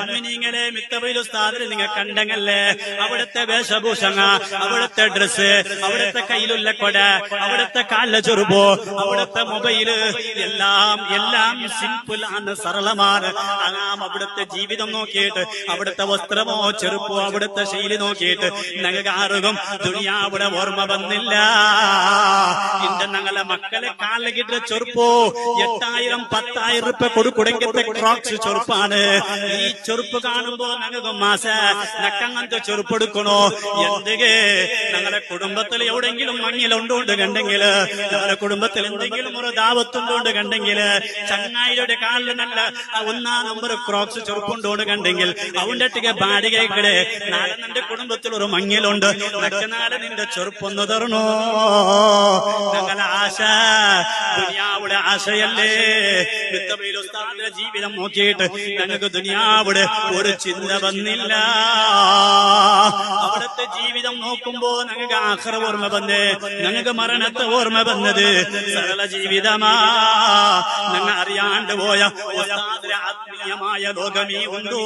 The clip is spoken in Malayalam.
മുഅ്മിനീങ്ങളെ മിത്തബയിൽ ഉസ്താദിനെ നിങ്ങൾ കണ്ടങ്ങല്ലേ? അവിടുത്തെ വേഷഭൂഷണ, അവിടുത്തെ ഡ്രസ്സ്, അവിടുത്തെ കയ്യിലുള്ള കൊട, അവിടുത്തെ കാലിലെ ചെറുപ്പോ, അവിടുത്തെ മൊബൈല് എല്ലാം സിമ്പിൾ ആണ്, സരളമാണ്. അവിടുത്തെ ജീവിതം നോക്കിയിട്ട്, അവിടുത്തെ വസ്ത്രമോ ചെറുപ്പോ അവിടുത്തെ ശൈലി നോക്കിയിട്ട് ഞങ്ങൾക്ക് ആർക്കും ദുനിയാവിടെ ഓർമ്മ വന്നില്ല. ഇന്റെ ഞങ്ങളെ മക്കളെ കാലിലെ ചെറുപ്പോ 8000 10,000 രൂപ കൊടുക്കുടെങ്കിലത്തെ ക്രോക്സ് ചെറുപ്പാണ്. ഈ ചെറുപ്പ് കാണുമ്പോ ഞങ്ങൾക്ക് മാസ നക്കങ്ങനത്തെ ചെറുപ്പെടുക്കണോ? എന്തൊക്കെ ഞങ്ങളുടെ കുടുംബത്തിൽ എവിടെങ്കിലും മഞ്ഞിലുണ്ടോണ്ട് കണ്ടെങ്കിൽ, ഞങ്ങളുടെ കുടുംബത്തിൽ എന്തെങ്കിലും ഒരു ദാവത്തുണ്ടോണ്ട് കണ്ടെങ്കിൽ, ചങ്ങായിയുടെ കാലിൽ നല്ല 1 നമ്പർ ക്രോക്സ് ചെറുപ്പുണ്ടോണ്ട് കണ്ടെങ്കിൽ അവന്റെ ഒട്ടിಗೆ ബാടിക ഇക്കടെ നാളെ നിന്റെ കുടുംബത്തിൽ ഒരു മഞ്ഞിലുണ്ട്, നക്കനാളെ നിന്റെ ചെറുപ്പൊന്ന് തരണോ? ഞങ്ങളുടെ ആശ ദുനിയാവുടെ ആശയല്ലേ? മിത്തബയിൽ ഉസ്താദിന്റെ ജീവിതം നോക്കിയിട്ട് ഞങ്ങൾക്ക് ദുനിയാവുടെ ഒരു ചിന്ത വന്നില്ല. അവിടുത്തെ ജീവിതം നോക്കുമ്പോ ഞങ്ങൾക്ക് ആഖിറ ഓർമ്മ വന്നേ, ഞങ്ങൾക്ക് മരണത്തെ ഓർമ്മ വന്നത്. സരള ജീവിതമാ. ഞങ്ങൾ അറിയാണ്ട് പോയ ഉസ്താദിന്റെ ആത്മീയമായ ലോകമേ ഉണ്ടോ?